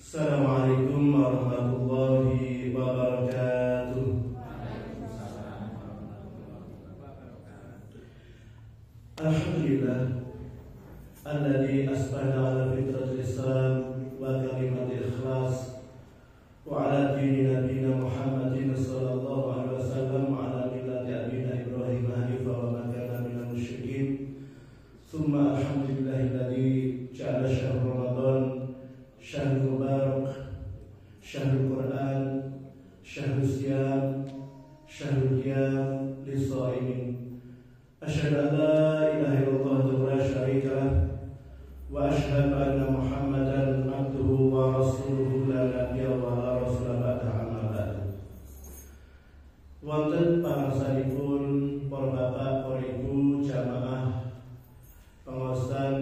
Assalamualaikum warahmatullahi wabarakatuh. Alhamdulillah alladzi asbahna ala fitratil Islam wa kalimatil ikhlas wa ala dini nabiyina Muhammadin sallallahu alaihi wasallam wa ala millati abina Ibrahim hanifa wa ma kana minal musyrikin. Tsumma alhamdulillahilladzi ja'ala syahr Ramadan syahrul mubarak, syahrul Quran, syahrul siyam, syahrul qiyam lis-shaimin. Asyhadu an la ilaha illallah wa la syarika lah wa asyhadu anna Muhammadan abduhu wa rasuluhu la nabiyya wa la rasula ba'da amma ba'du. Wonten pangarsanipun para bapak, para ibu, jamaah pengaosan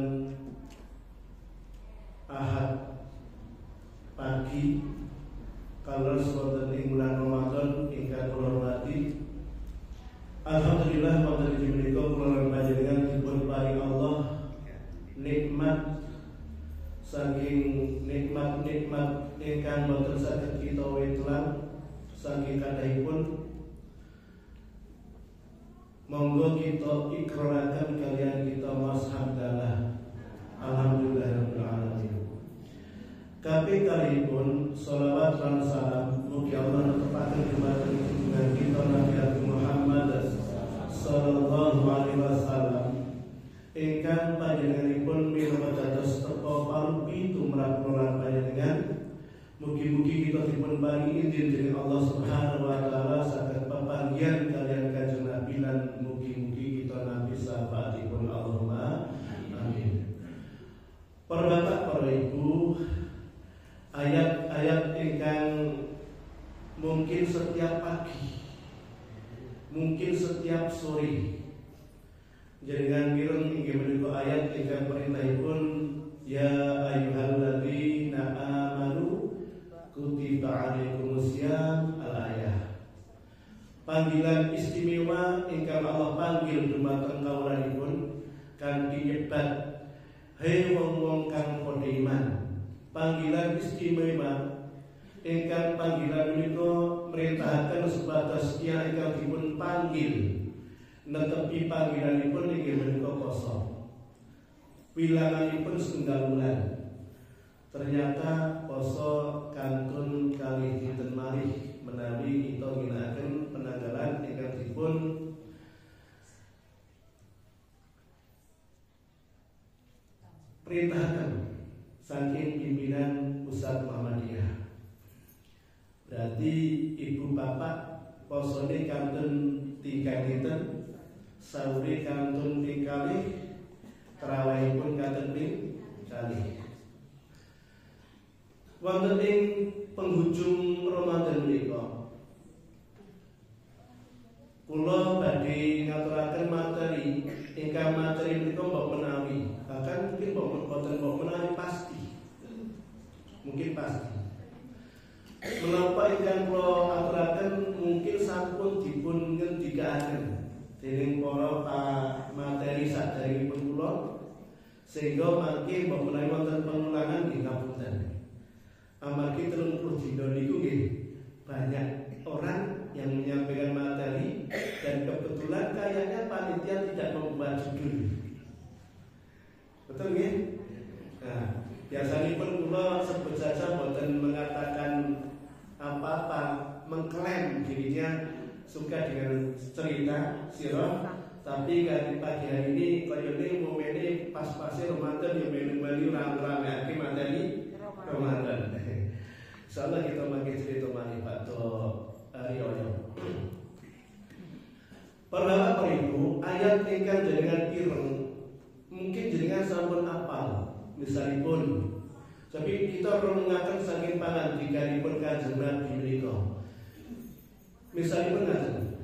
Ahad pagi kalau wonten ing bulan Ramadan ingkang kula hormati. Alhamdulillah wonten ing menika kula panjenengan dipun paring Allah nikmat saking nikmat-nikmat ingkang boten saged kita wetelan saking kadahipun. Monggo kita ikraraken kalian kita mashamdalah. Alhamdulillahirabbil alamin. Kabeh kalipun sholawat lan salam mugi Allah netepaken dumateng junjungan kita Nabi Muhammad sallallahu alaihi wasallam ingkang panjenenganipun minangka dados teka parupi tumrap kula panjenengan. Mugi-mugi kita dipun paringi izin dening Allah Subhanahu wa taala saged pepanggihan kalian kanjeng Nabi lan mugi-mugi kita nabi syafaatipun Allahumma amin. Para bapak, para ibu, ayat-ayat ingkang mungkin setiap pagi, mungkin setiap sore jenengan mireng inggih menika ayat ingkang perintahipun ya ayyuhalladzina amanu kutiba alaikumusiyam al-ayah. Panggilan istimewa ingkang Allah panggil dumateng kawulanipun kanthi nyebat hei wong-wong kang padha iman. Panggilan istimewa ingkang panggilan menika merintahaken sebatas tiyang ingkang dipun panggil netepi panggilanipun inggih menika poso. Wilanganipun setunggal bulan. Ternyata poso kantun kalih dinten malih menawi kita ginakaken penanggalan ingkang dipun perintahkan saking pimpinan pusat Muhammadiyah. Berarti ibu bapak posone kantun 3 dinten, sahure kantun 3 kalih, tarawihipun kantun 3 kalih. Wonten ing penghujung Ramadan menika kula badhe ngaturaken materi ingkang materi menika mbok menawi bahkan mungkin boten mbok menawi pasti. Mungkin pasti. Menapa ingkang kula aturaken mungkin sampun dipun ngendikaken dening para materi saderengipun kula sehingga mangke mbok menawi wonten pengulangan nggih ngapunten. Amargi 30 dina niku nggih banyak orang yang menyampaikan materi dan kebetulan kayaknya panitia tidak membuat judul. Betul nggih? Nah, biasanya pun kula sebut saja boten mengatakan apa-apa, mengklaim dirinya suka dengan cerita sirah, tapi kan pagi hari ini koyone momene pas-pase Ramadan yang melu-melu rame-rame materi Ramadan. Insyaallah kita makin cerita malih Pak To Arioyo. Para ibu, ayat ingkang jenengan pireng mungkin jenengan sampun apal misalipun. Tapi kita renungaken saking pangandikanipun Kanjeng Nabi menika. Misalipun ngaten.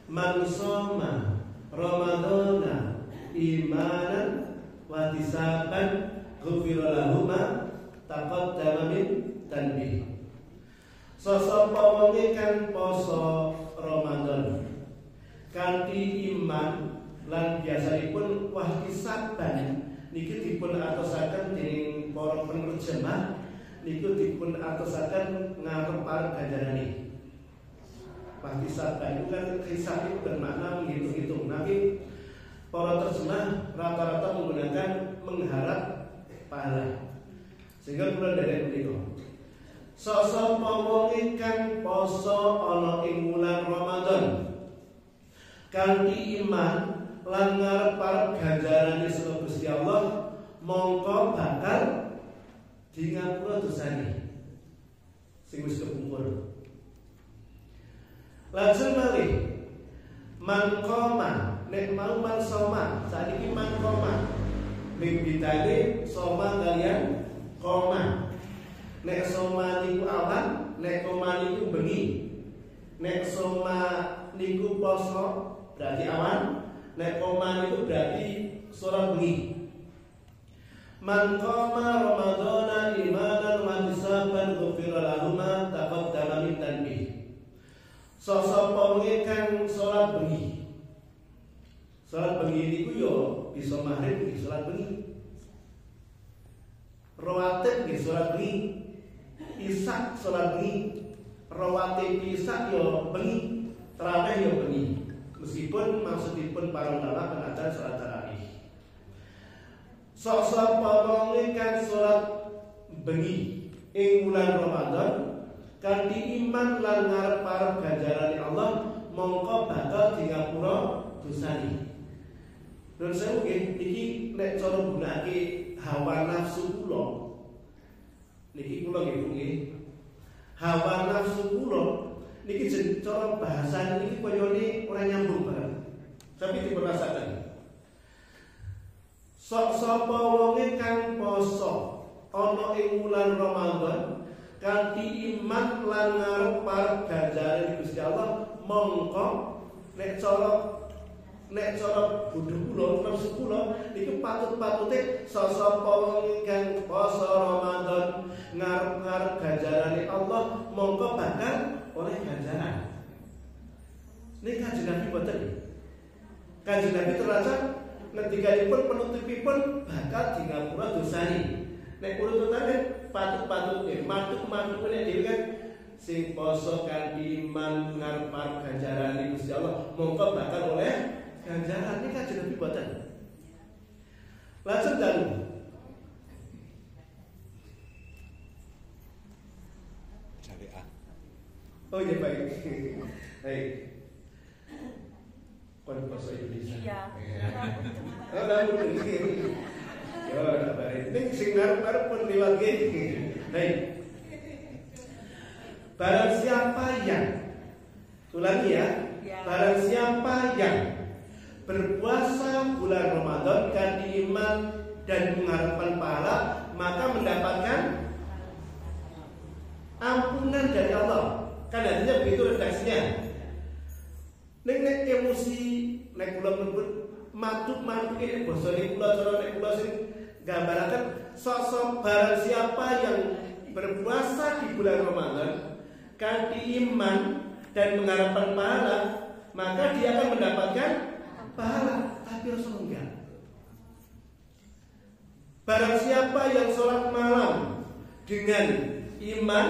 Man shoma Ramadhana imanan wa tisaban ghufira lahu ma taqaddama min tanbih. Sosok wonge kan poso Ramadan kanthi iman lan biasanipun wahtisaban niki dipun atosaken dening para penerjemah niku dipun atesaken ngarep para ganjarane. Ihtisab itu kan hisab itu bermakna menghitung-hitung. Tapi para terjemah rata-rata menggunakan mengharap pahala. Sehingga kula dari menika. Sosok wong ingkang poso ana ing wulan Ramadan kanthi iman lan ngarep-arep ganjarane saka Gusti Allah, mongko bakal di ngapura dosane sing wis kepungkur. Lajeng malih mangkoma nek mau man soma saiki mangkoma ning bidane soma kalian koma. Nek soma niku awan, nek koma niku bengi. Nek soma niku poso berarti awan, nek koma niku berarti salat bengi. Man qama ramadhana imanan wa ihtisaban ghufira lahu ma taqaddama min dhanbi. Sosok wong kang salat bengi. Salat bengi niku yo bisa maghrib nggih salat bengi. Rawatib nggih salat bengi. Isak salat bengi. Rawatib isak yo bengi. Tarawih yo bengi. Meskipun maksudipun para ulama pengajar salat tarawih. Sosok wong kang salat bengi ing bulan Ramadan kanthi iman lan ngarep-arep ganjarane Allah, mongko bakal dingapura dosane. Nun sewu nggih, iki nek cara gunake hawa nafsu kula. Niki kula nggih, hawa nafsu kula niki cara bahasa niki koyone ora nyambung banget. Tapi dipun rasaken. Sok sapa wonge kang poso ana ing wulan Ramadan kanthi iman lan ngarep-arep ganjarane Gusti Allah, mongko nek cara bodho kula nafsu kula niku patut-patute sapa wong kang poso Ramadan ngarep-arep ganjarane Allah, mongko bakal oleh ganjaran. Nek Kanjeng Nabi boten. Kanjeng Nabi teracak ngendikanipun penutupipun bakal dingapura dosane. Nek urut-urutane patut-patute matuk-matukane dhewe kan sing poso kanthi iman ngarep ganjarane Gusti Allah, mongko bakal oleh ganjaran. Iki Kanjeng Nabi boten. Lajeng dalu syariah. Oh iya baik. Baik. Kon bahasa Indonesia. Iya. Oh, lalu ini. Ya, udah baik. Ini sing ngarep-ngarep pun liwat gini. Baik. Barang siapa yang ulangi ya. Barang siapa yang berpuasa bulan Ramadan kanthi iman dan mengharapkan pahala, maka mendapatkan ampunan dari Allah. Kan artinya begitu redaksinya. Nek emosi nek kula nyebut matuk-matuk ini basa nek kula cara nek kula sing gambaraken sosok barang siapa yang berpuasa di bulan Ramadan kanthi iman dan mengharapkan pahala, maka dia akan mendapatkan pahala. Tapi Rasul enggak. Barang siapa yang sholat malam dengan iman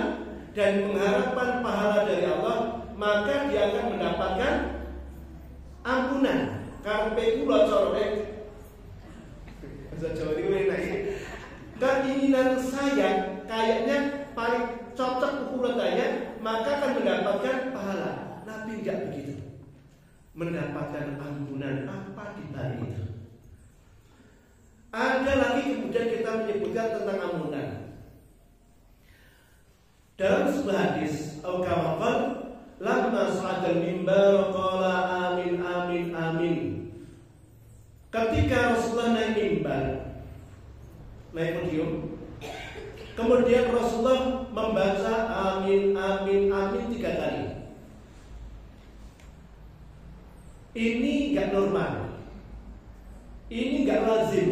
dan mengharapkan pahala dari Allah, maka dia akan mendapatkan ampunan. Karpe kula cara bahasa Jawa ini enak ini. Keinginan saya kayaknya paling cocok kula tanya, maka akan mendapatkan pahala. Nabi enggak begitu. Mendapatkan ampunan apa di balik itu? Ada lagi kemudian kita menyebutkan tentang ampunan. Dalam sebuah hadis, al-kamaqal lamma sa'adal mimbar qala amin amin amin. Ketika Rasulullah naik mimbar, naik podium, kemudian Rasulullah membaca amin amin amin 3 kali. Ini enggak normal. Ini enggak lazim.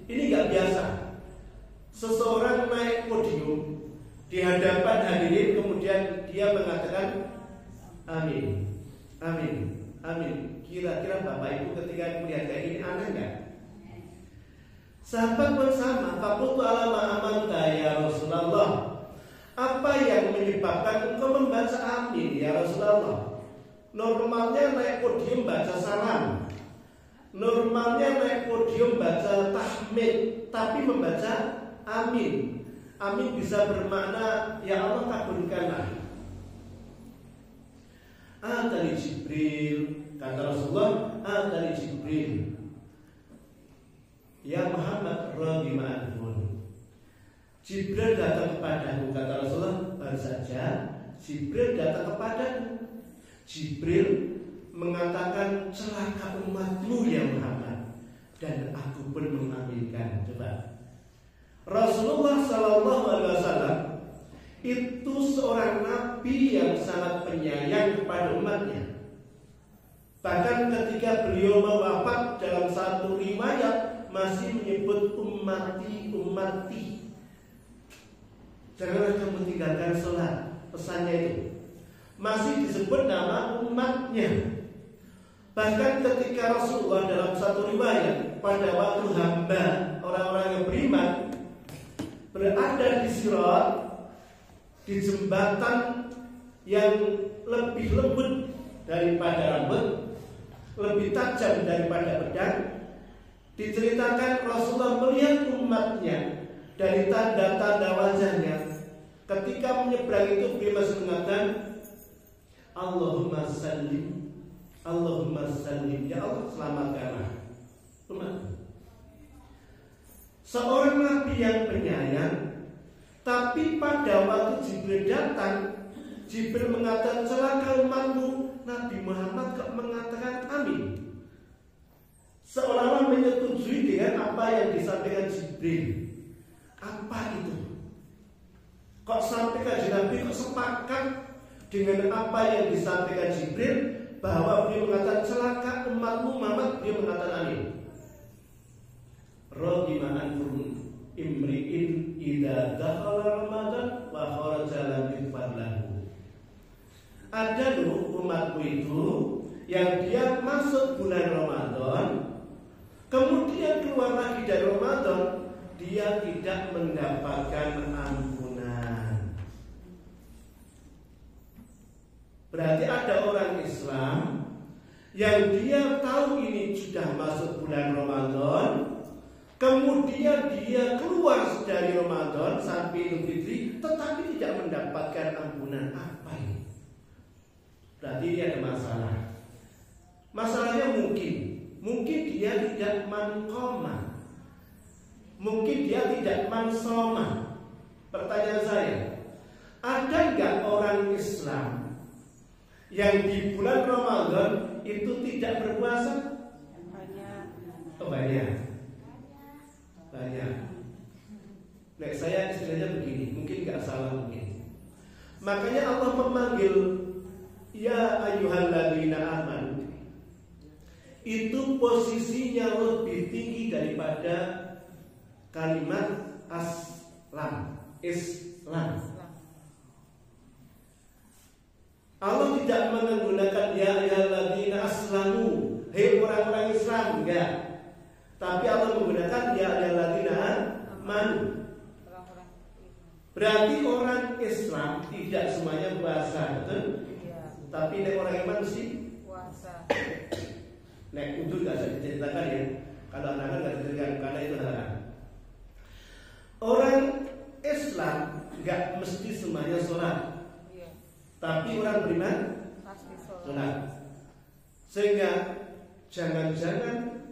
Ini enggak biasa. Seseorang naik podium di hadapan hadirin, kemudian dia mengatakan amin, amin, amin. Kira-kira Bapak Ibu ketika melihat kayak ini aneh enggak? Sahabat pun sama. Faqultu ala ma amanta ya Rasulullah. Apa yang menyebabkan engkau membaca amin ya Rasulullah? Normalnya naik podium baca salam, normalnya naik podium baca tahmid, tapi membaca amin. Amin bisa bermakna ya Allah kabulkanlah. Atani Jibril, kata Rasulullah, atani Jibril, ya Muhammad radhi ma'adun. Jibril datang kepadamu, kata Rasulullah. Baru saja Jibril datang kepadamu. Jibril mengatakan celaka umatmu ya Muhammad, dan aku pun mengaminkan. Coba, Rasulullah SAW itu seorang nabi yang sangat penyayang kepada umatnya. Bahkan ketika beliau wafat, dalam satu riwayat masih menyebut ummati, ummati. Janganlah kamu tinggalkan sholat, pesannya itu masih disebut nama umatnya. Bahkan ketika Rasulullah dalam satu riwayat, pada waktu hamba orang-orang yang beriman berada di Sirat, di jembatan yang lebih lembut daripada rambut, lebih tajam daripada pedang, diceritakan Rasulullah melihat umatnya dari tanda-tanda wajahnya. Ketika menyeberang itu beliau masih mengatakan Allahumma sallim, Allahumma sallim, ya Allah selamatkanlah umatmu. Seorang nabi yang penyayang, tapi pada waktu Jibril datang, Jibril mengatakan celaka umatmu, Nabi Muhammad kok mengatakan amin. Seolah-olah menyetujui dengan apa yang disampaikan Jibril. Apa itu? Kok sampai kajian Nabi kok sepakat dengan apa yang disampaikan Jibril, bahwa beliau mengatakan celaka umatmu Muhammad, dia mengatakan amin. Radhima ankum imri'in idza dakhala Ramadan wa kharaja lam fadlahu. Ada loh umatku itu yang dia masuk bulan Ramadan, kemudian keluar lagi dari Ramadan, dia tidak mendapatkan ampunan. Berarti ada orang Islam yang dia tahu ini sudah masuk bulan Ramadan, kemudian dia keluar dari Ramadan sampai Idul Fitri, tetapi tidak mendapatkan ampunan. Apa ini? Berarti ini ada masalah. Masalahnya mungkin dia tidak manqoma, mungkin dia tidak mansoma. Pertanyaan saya, ada nggak orang Islam yang di bulan Ramadan itu tidak berpuasa? Oh, banyak. Nah, saya istilahnya begini, mungkin nggak salah mungkin. Makanya Allah memanggil ya ayyuhalladzina amanu. Itu posisinya lebih tinggi daripada kalimat Islam. Allah tidak menggunakan ya ayyuhalladzina aslamu, hei orang-orang Islam, enggak. Tapi Allah menggunakan ya ayyuhalladzina amanu. Berarti orang Islam tidak semuanya puasa, betul? Iya. Tapi orang iman mesti puasa. Nek itu nggak bisa diceritakan ya. Kalau anak-anak nggak diceritakan karena itu haram. Orang Islam nggak mesti semuanya sholat, iya. Tapi orang beriman pasti sholat. Sehingga jangan-jangan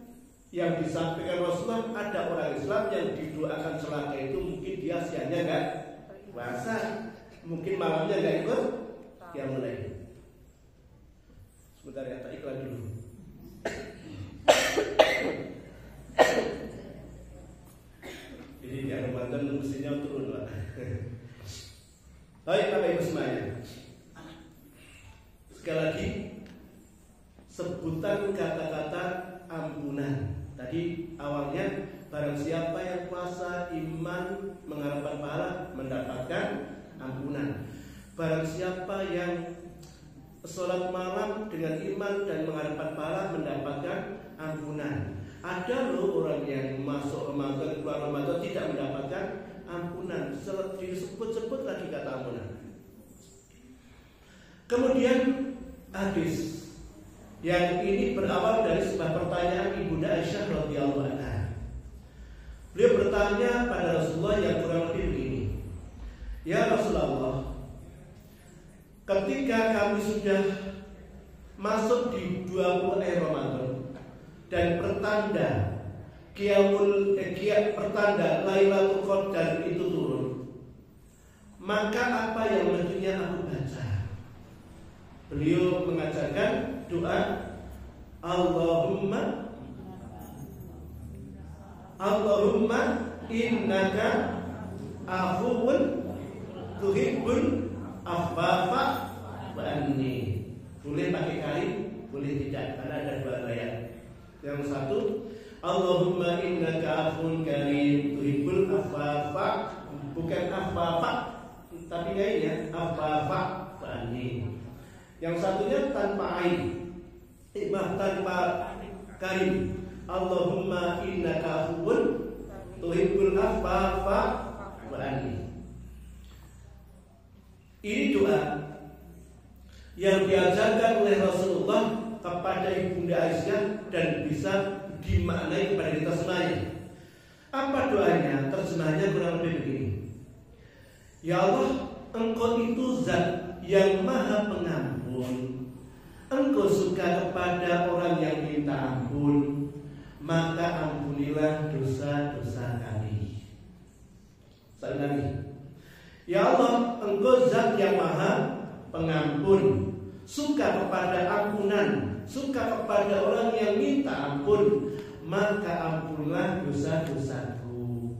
yang disampaikan Rasulullah, ada orang Islam yang didoakan celaka itu mungkin dia siangnya nggak puasa, mungkin malamnya nggak ikut yang mulai. Sebentar ya, tak iklan dulu. Jadi di Ramadan mestinya turun lah. Baik, Bapak Ibu semuanya. Sekali lagi, sebutan kata-kata ampunan. Tadi awalnya barang siapa yang puasa iman mengharapkan pahala mendapatkan ampunan. Barang siapa yang sholat malam dengan iman dan mengharapkan pahala mendapatkan ampunan. Ada loh orang yang masuk Ramadan keluar Ramadan tidak mendapatkan ampunan. disebut-sebut lagi kata ampunan. Kemudian hadis yang ini berawal dari sebuah pertanyaan Ibunda Aisyah radhiyallahu anha. Beliau bertanya pada Rasulullah yang kurang lebih begini, ya Rasulullah, ketika kami sudah masuk di 20 Ramadan dan pertanda pertanda Lailatul Qadar itu turun, maka apa yang mestinya aku baca? Beliau mengajarkan doa Allahumma innaka afuwun tuhibbul afwafa wa'anni. Boleh pakai kain, boleh tidak, karena ada dua ayat. Yang satu, Allahumma innaka afuwun karim tuhibbul afwafa, bukan afwafa, tapi kainnya afwafa wa'anni. Yang satunya tanpa ain, tanpa kain. Allahumma innaka afuwun tuhibbul afwafa wa'anni. Ini doa yang diajarkan oleh Rasulullah kepada Ibunda Aisyah dan bisa dimaknai kepada kita semuanya. Apa doanya? Terjemahnya kurang lebih begini. Ya Allah, Engkau itu zat yang maha pengampun. Engkau suka kepada orang yang minta ampun, maka ampunilah dosa-dosa kami. Sekali lagi. Ya Allah, Engkau zat yang maha pengampun, suka kepada ampunan, suka kepada orang yang minta ampun, maka ampunlah dosa-dosaku.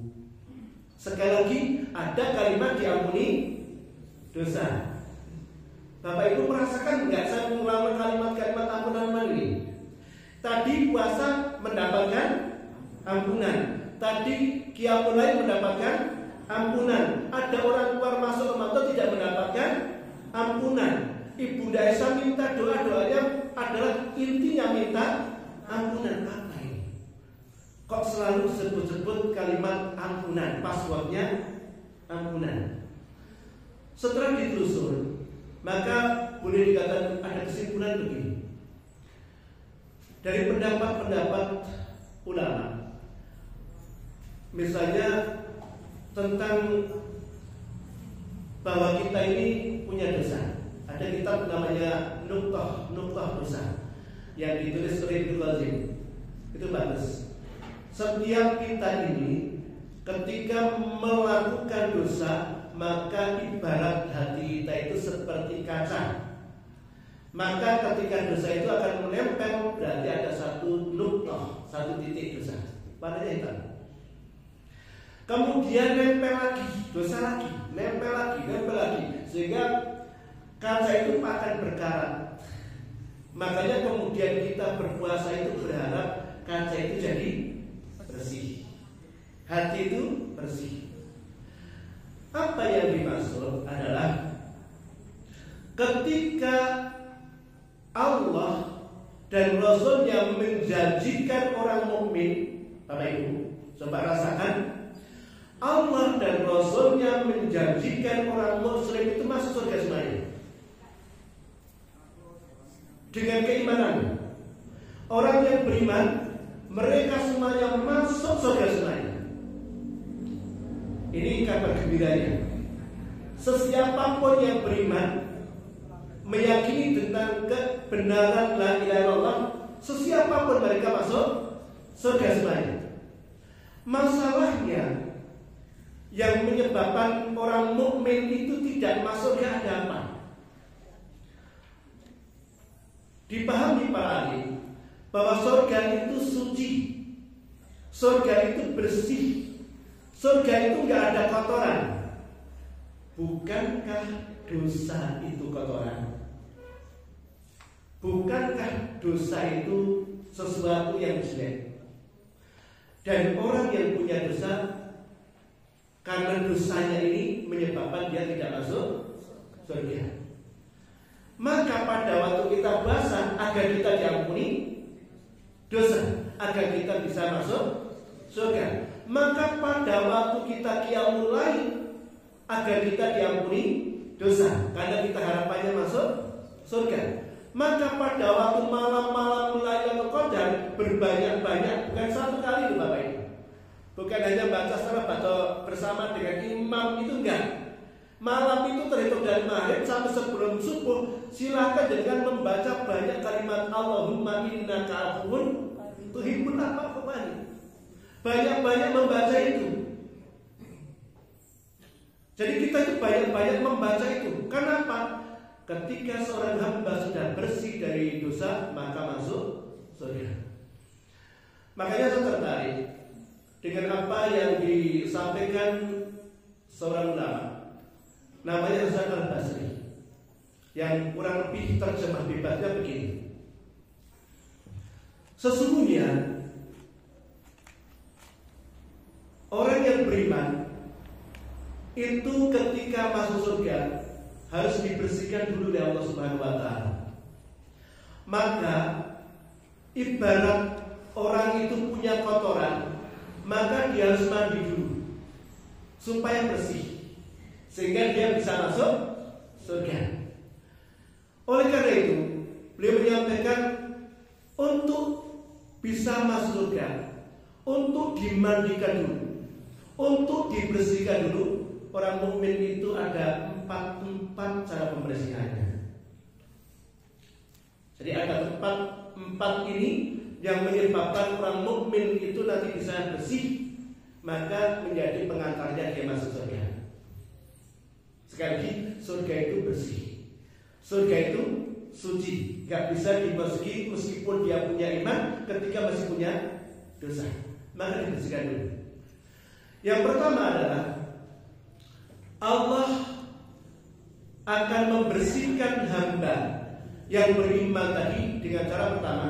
Sekali lagi, ada kalimat diampuni dosa. Bapak Ibu merasakan enggak saya mengulang kalimat-kalimat ampunan ini? Tadi puasa mendapatkan ampunan, tadi qiyamul lail mendapatkan ampunan. Ada orang keluar masuk Ramadan tidak mendapatkan ampunan. Ibunda Aisyah minta doa-doanya adalah intinya minta ampunan. Apa ini? Kok selalu sebut-sebut kalimat ampunan, passwordnya ampunan? Setelah ditelusur, maka boleh dikatakan ada kesimpulan begini. Dari pendapat-pendapat ulama, misalnya tentang bahwa kita ini punya dosa. Ada kitab namanya Nuqtah Dosa yang ditulis oleh Ibnu Qayyim. Itu bagus. Setiap kita ini ketika melakukan dosa, maka ibarat hati kita itu seperti kaca. Maka ketika dosa itu akan menempel, berarti ada satu nuqtah, satu titik dosa. Warnanya hitam. Kemudian nempel lagi, dosa lagi, nempel lagi, sehingga kaca itu akan berkarat. Makanya kemudian kita berpuasa itu berharap kaca itu jadi bersih, hati itu bersih. Apa yang dimaksud adalah ketika Allah dan Rasulnya menjanjikan orang mukmin, Bapak Ibu, coba rasakan, Allah dan Rasulnya menjanjikan orang muslim itu masuk surga semuanya dengan keimanan. Orang yang beriman, mereka semuanya masuk surga semuanya. Ini kabar gembiranya. Sesiapapun yang beriman, meyakini tentang kebenaran la ilaha illallah, sesiapapun mereka masuk surga semuanya. Masalahnya yang menyebabkan orang mukmin itu tidak masuk surga ada apa? Dipahami para ahli bahwa surga itu suci, surga itu bersih, surga itu nggak ada kotoran. Bukankah dosa itu kotoran? Bukankah dosa itu sesuatu yang jelek? Dan orang yang punya dosa, karena dosanya ini menyebabkan dia tidak masuk surga. Maka pada waktu kita puasa, agar kita diampuni dosa, agar kita bisa masuk surga. Maka pada waktu kita qiyamul lail, agar kita diampuni dosa, karena kita harapannya masuk surga. Maka pada waktu malam-malam Lailatul Qadar berbanyak-banyak, bukan satu kali loh Bapak Ibu. Bukan hanya baca secara baca bersama dengan imam, itu enggak. Malam itu terhitung dari maghrib sampai sebelum subuh, silakan dengan membaca banyak kalimat Allahumma innaka afuwun tuhibbul afwa anni. Banyak-banyak membaca itu. Jadi kita itu banyak-banyak membaca itu. Kenapa? Ketika seorang hamba sudah bersih dari dosa, maka masuk surga. Makanya saya tertarik dengan apa yang disampaikan seorang ulama, namanya Hasan Al-Basri, yang kurang lebih terjemah bebasnya begini. Sesungguhnya orang yang beriman itu ketika masuk surga harus dibersihkan dulu oleh Allah Subhanahu wa taala. Maka ibarat orang itu punya kotoran, maka dia harus mandi dulu supaya bersih, sehingga dia bisa masuk surga. Oleh karena itu, beliau menyampaikan untuk bisa masuk surga, untuk dimandikan dulu, untuk dibersihkan dulu, orang mukmin itu ada empat cara pembersihannya. Jadi ada empat ini yang menyebabkan orang mukmin itu nanti bisa bersih, maka menjadi pengantarnya dia masuk surga. Sekali lagi, surga itu bersih, surga itu suci, gak bisa dimasuki meskipun dia punya iman, ketika masih punya dosa, maka dibersihkan dulu. Yang pertama adalah Allah akan membersihkan hamba yang beriman tadi dengan cara pertama,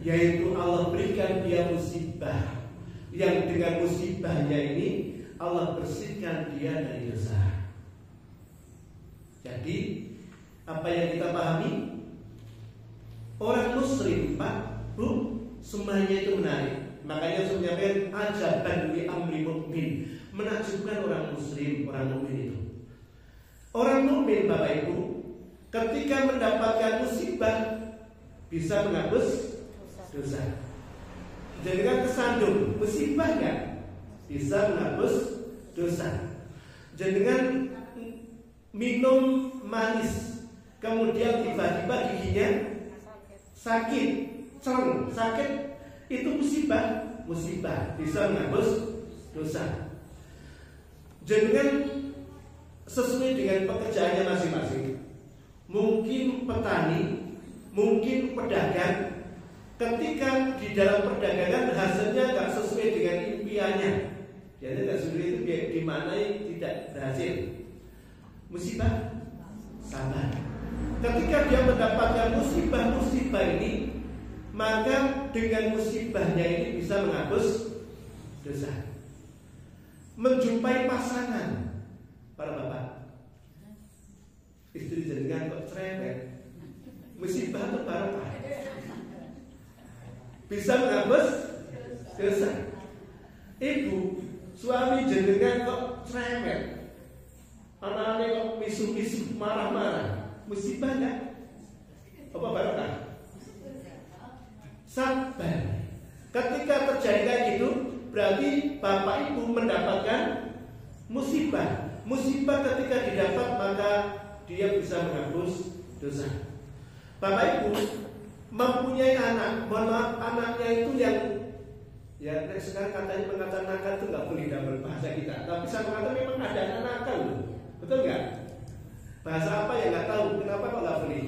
yaitu Allah berikan dia musibah, yang dengan musibahnya ini Allah bersihkan dia dari dosa. Jadi apa yang kita pahami, orang muslim Pak Bu, semuanya itu menarik. Makanya sebenarnya ajaban li amri mukmin, menakjubkan orang muslim, orang mukmin itu. Orang mukmin Bapak Ibu, ketika mendapatkan musibah bisa menghapus dosa. Jadi kan kesandung musibah kan bisa menghapus dosa. Jangan minum manis, kemudian tiba-tiba giginya sakit, cereng, sakit, itu musibah bisa menghapus dosa. Jangan sesuai dengan pekerjaannya masing-masing. Mungkin petani, mungkin pedagang, ketika di dalam perdagangan hasilnya nggak sesuai dengan impiannya, jadi nggak sesuai itu dimaknai tidak berhasil. Musibah, sabar. Ketika dia mendapatkan musibah ini, maka dengan musibahnya ini bisa menghapus dosa. Menjumpai pasangan, para bapak, istri jenengan kok cerewet, musibah atau barokah, bisa menghapus dosa. Ibu, suami jenengan kok cerewet, anak-anaknya kok misu-misu, marah-marah, musibah enggak? Apa barokah? Sabar. Ketika terjadi kayak gitu, berarti bapak ibu mendapatkan musibah. Musibah ketika didapat, maka dia bisa menghapus dosa. Bapak ibu mempunyai anak, mohon maaf, anaknya itu yang ya sekarang katanya pengatakan nakal itu nggak boleh dalam bahasa kita. Tapi saya mengatakan memang ada anak nakal, betul nggak? Bahasa apa yang nggak tahu, kenapa kok nggak boleh?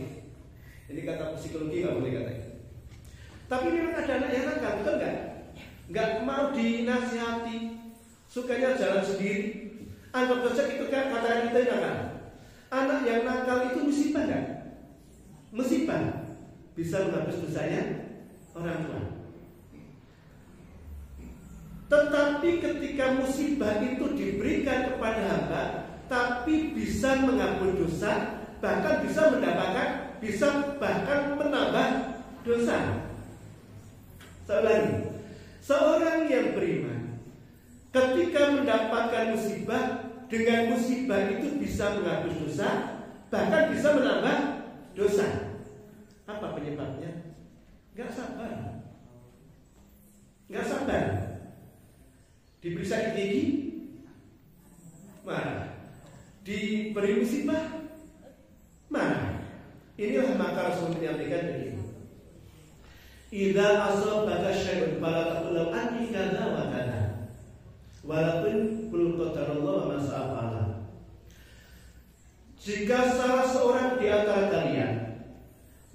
Ini kata psikologi nggak boleh katanya. Tapi memang ada anak yang nakal, betul nggak? Nggak mau dinasihati, sukanya jalan sendiri. Anggap saja itu kata kita nakal. Anak yang nakal itu musibah nggak? Musibah bisa menghapus dosanya orang tua. Tetapi ketika musibah itu diberikan kepada hamba, tapi bisa menghapus dosa, bahkan bisa mendapatkan, bisa bahkan menambah dosa. Seorang yang beriman ketika mendapatkan musibah, dengan musibah itu bisa menghapus dosa, bahkan bisa menambah dosa. Apa penyebabnya? Nggak sabar. Diberi sakit gigi, marah. Diberi musibah, marah. Inilah maka Rasul menyampaikan begini: idza asabaka syai'un fala taqul anni kadza wa kadza, walaupun qul qadarallahu wa ma sa'ala. Jika salah seorang di antara kalian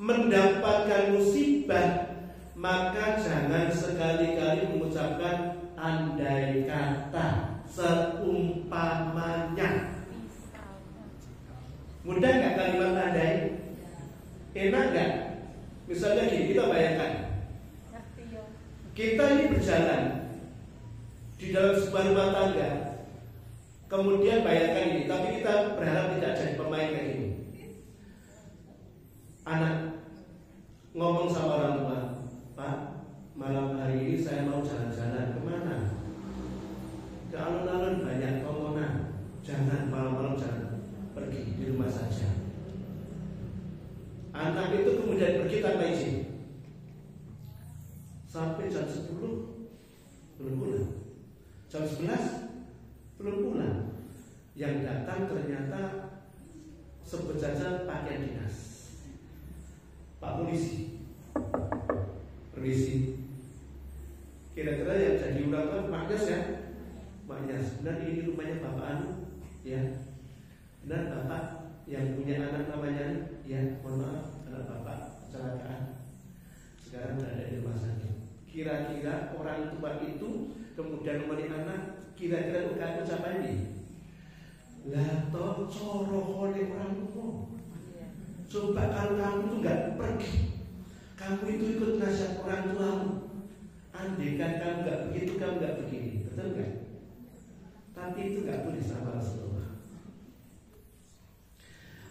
mendapatkan musibah, maka jangan sekali-kali mengucapkan andai kata, seumpamanya. Mudah nggak kalimat andai? Enak nggak? Misalnya gini, kita bayangkan kita ini berjalan di dalam sebuah rumah tangga. Kemudian bayangkan ini, tapi kita berharap tidak jadi pemain kayak ini. Anak ngomong sama orang tua, Pak, malam hari ini saya mau jalan-jalan. Kemana? Ke alun-alun, banyak tontonan. Jangan malam-malam, jangan pergi, di rumah saja. Anak itu kemudian pergi tanpa izin. Sampai jam 10 belum pulang, jam 11 belum pulang. Yang datang ternyata sebut saja pakaian dinas, Pak Polisi. Permisi, kira-kira yang jadi orang tua Maknya ya? Maknya, benar ini rumahnya Bapak Anu? Ya. Benar Bapak yang punya anak namanya? Ya, mohon maaf, anak Bapak kecelakaan, sekarang berada di rumah sakit. Kira-kira orang tua itu kemudian memilih anak, kira-kira bukan ucapan ini? Lah toh coroh oleh orang tua. Coba kalau kamu tuh nggak pergi, kamu itu ikut nasihat orang tuamu. Andaikan kamu nggak begitu, kamu nggak begini, betul nggak? Tapi itu nggak boleh sama Rasulullah.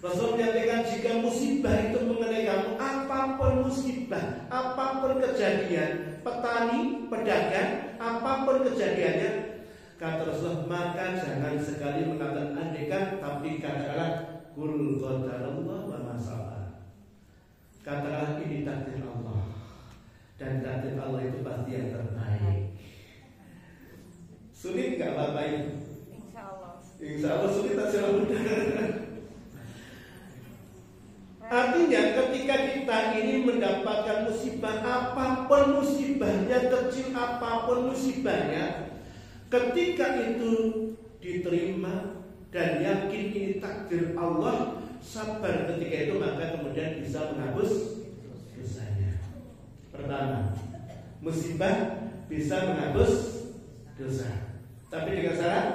Rasul menyampaikan jika musibah itu mengenai kamu, apapun musibah, apapun kejadian, petani, pedagang, apapun kejadiannya, kata Rasulullah, maka jangan sekali mengatakan andaikan, tapi katakanlah qul qadarallahu wa ma syaa. Katakanlah ini takdir Allah, dan takdir Allah itu pasti yang terbaik. Sulit nggak Bapak Ibu? Insya Allah sulit aja mudah. Artinya ketika kita ini mendapatkan musibah, apapun musibahnya, kecil apapun musibahnya, ketika itu diterima dan yakin ini takdir Allah, sabar ketika itu, maka kemudian bisa menghapus dosanya. Pertama, musibah bisa menghapus dosa, tapi dengan syarat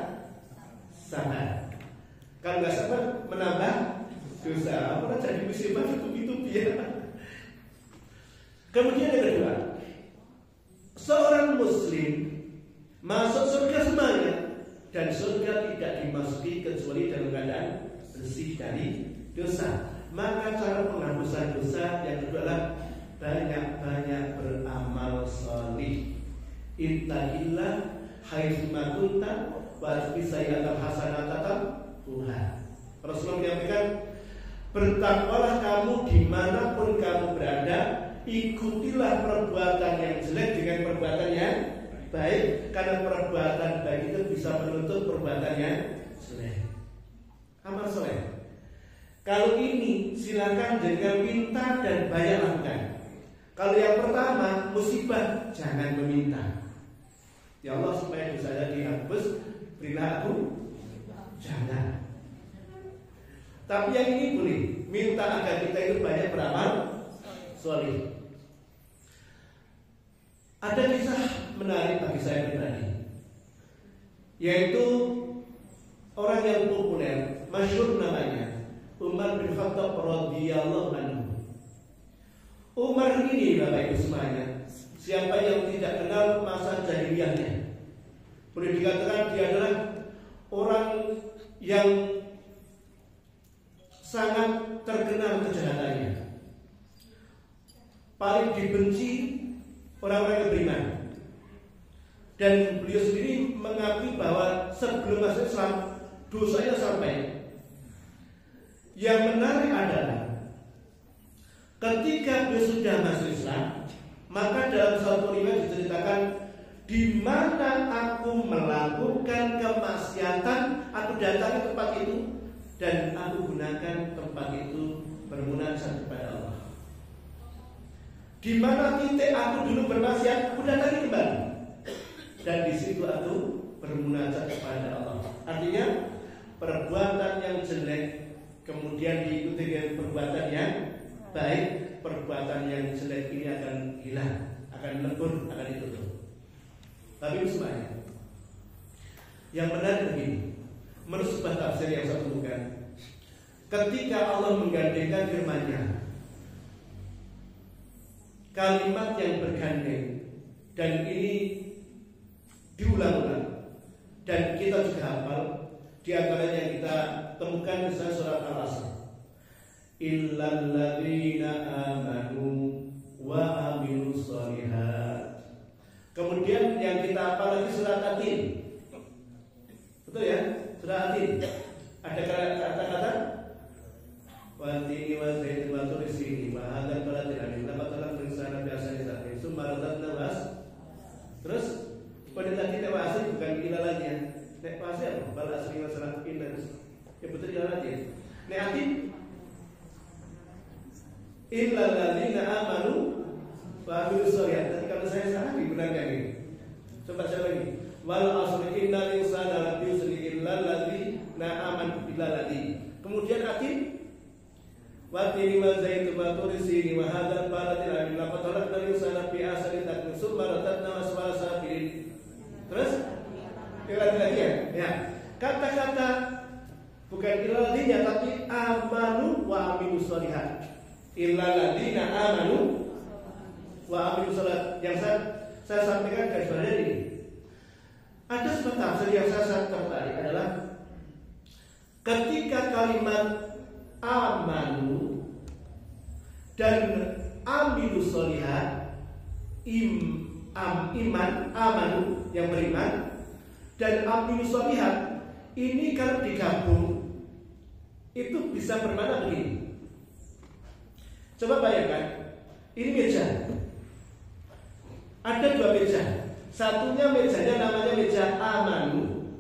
sabar. Kalau nggak sabar, menambah dosa. Apa jadi musibah itu ya. Kemudian yang kedua, seorang muslim masuk surga semuanya, dan surga tidak dimasuki kecuali dalam keadaan bersih dari dosa. Maka cara penghapusan dosa yang kedua adalah banyak-banyak beramal sholih. Ittaqillah haitsu ma kunta wa bisayatal hasanatan Tuhan. Rasulullah menyampaikan, bertakwalah kamu dimanapun kamu berada, ikutilah perbuatan yang jelek dengan perbuatan yang baik, karena perbuatan baik itu bisa menutup perbuatan yang jelek. Amal soleh. Kalau ini silakan jangan minta dan banyak lakukan. Kalau yang pertama musibah, jangan meminta. Ya Allah supaya dosa dihapus, berilah aku. Jangan. Tapi yang ini boleh, minta agar kita itu banyak beramal soleh. Ada kisah menarik bagi saya pribadi, yaitu orang yang populer, masyhur namanya Umar bin Khattab radhiyallahu anhu. Umar ini Bapak Ibu semuanya, siapa yang tidak kenal masa jahiliyahnya, boleh dikatakan dia adalah orang yang sangat terkenal kejahatannya, paling dibenci orang-orang yang beriman. Dan beliau sendiri mengakui bahwa sebelum masuk Islam dosanya sampai. Yang menarik adalah ketika beliau sudah masuk Islam, maka dalam satu riwayat diceritakan, di mana aku melakukan kemaksiatan, aku datangi tempat itu dan aku gunakan tempat itu bermunajat kepada Allah. Di mana titik aku dulu bermaksiat, aku datangi kembali dan di situ aku bermunajat kepada Allah. Artinya perbuatan yang jelek kemudian diikuti dengan perbuatan yang baik, perbuatan yang jelek ini akan hilang, akan lebur, akan ditutup. Tapi semuanya yang benar begini, menurut sebuah tafsir yang saya temukan, ketika Allah menggandengkan firman-Nya, kalimat yang bergandeng, dan ini diulang-ulang dan kita juga hafal. Di antaranya kita temukan misalnya surat Al-Asr, illal ladzina amanu wa amilus shalihat. Kemudian yang kita hafal lagi surat At-Tin. Betul ya? Surat At-Tin. Ada kata-kata wa-tini wa-zaitun wa-turi sini wa hadzal baladil amin laqad khalaqnal insana fi ahsani taqwim tsumma radadnahu asfala. Terus pada tadi nek asli bukan ila lagi ya. Nek asli apa? Bal asli masalah inna. Ya betul ila lagi ya. Nek At-Tin illal ladzina amanu wa amilus shalihat. Tadi kalau saya salah digunakan ini. Coba saya lagi. Wal asri innal insana lafi khusr illal ladzina amanu billahi. Kemudian At-Tin wa tini wa zaitun wa turi sini wa hadzal baladil amin laqad khalaqnal insana fi ahsani taqwim tsumma radadnahu asfala safilin. Terus lagi ya. Kata-kata bukan illalladzina tapi amanu wa amilus shalihat. Illalladzina amanu wa amilus shalihat. Yang saya sampaikan garis bawahi ini. Ada sebuah tafsir yang saya sangat tertarik adalah ketika kalimat amanu dan amilus shalihat, iman, amanu yang beriman dan amilus shalihat ini kalau digabung itu bisa bermakna begini. Coba bayangkan, ini meja. Ada dua meja. Satunya mejanya namanya meja amanu,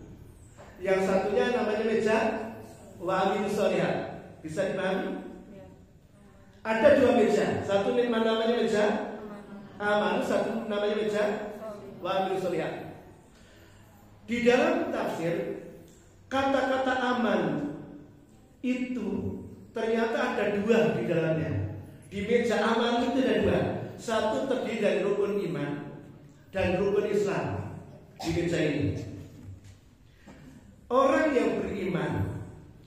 yang satunya namanya meja wa amilus shalihat. Bisa dipahami? Ada dua meja. Satu namanya meja amanu, satu namanya meja wa amilus shalihat. Di dalam tafsir kata-kata aman itu ternyata ada dua di dalamnya. Di meja aman itu ada dua. Satu terdiri dari rukun iman dan rukun Islam di meja ini. Orang yang beriman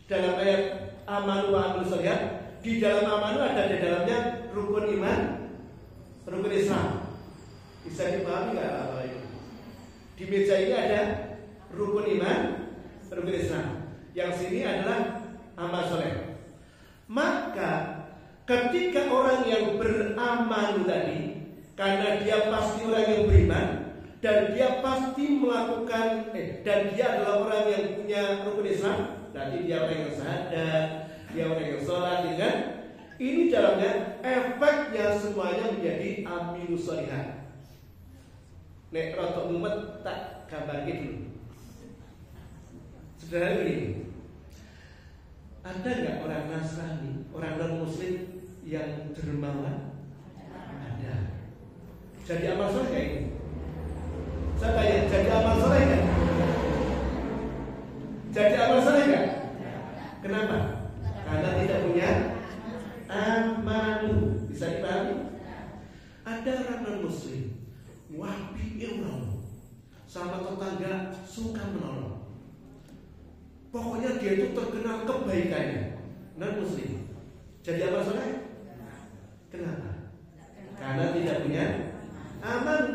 dalam ayat amanu wa amilus shalihat, di dalam amanu ada di dalamnya rukun iman, rukun Islam. Bisa dipahami nggak apa ini? Di meja ini ada rukun iman, rukun Islam. Yang sini adalah amal soleh. Maka ketika orang yang beramal tadi, karena dia pasti orang yang beriman dan dia pasti melakukan dan dia adalah orang yang punya rukun Islam, berarti dia orang yang syahadat, dia orang yang sholat, ya kan? Ini dalamnya efeknya semuanya menjadi amilus shalihat. Nek rotok mumet tak gambar gitu. Sederhana begini. Ada nggak orang Nasrani, orang non-Muslim yang dermawan? Ada. Jadi amal soleh kayak ini. Saya tanya, jadi amal soleh kan? Jadi amal soleh kan? Kenapa? Karena tidak punya amanu. Bisa dipahami? Ada orang non-Muslim, wapi menolong, sama tetangga suka menolong. Pokoknya dia itu terkenal kebaikannya. Non-Muslim. Jadi amal soleh? Kenapa? Karena tidak punya aman.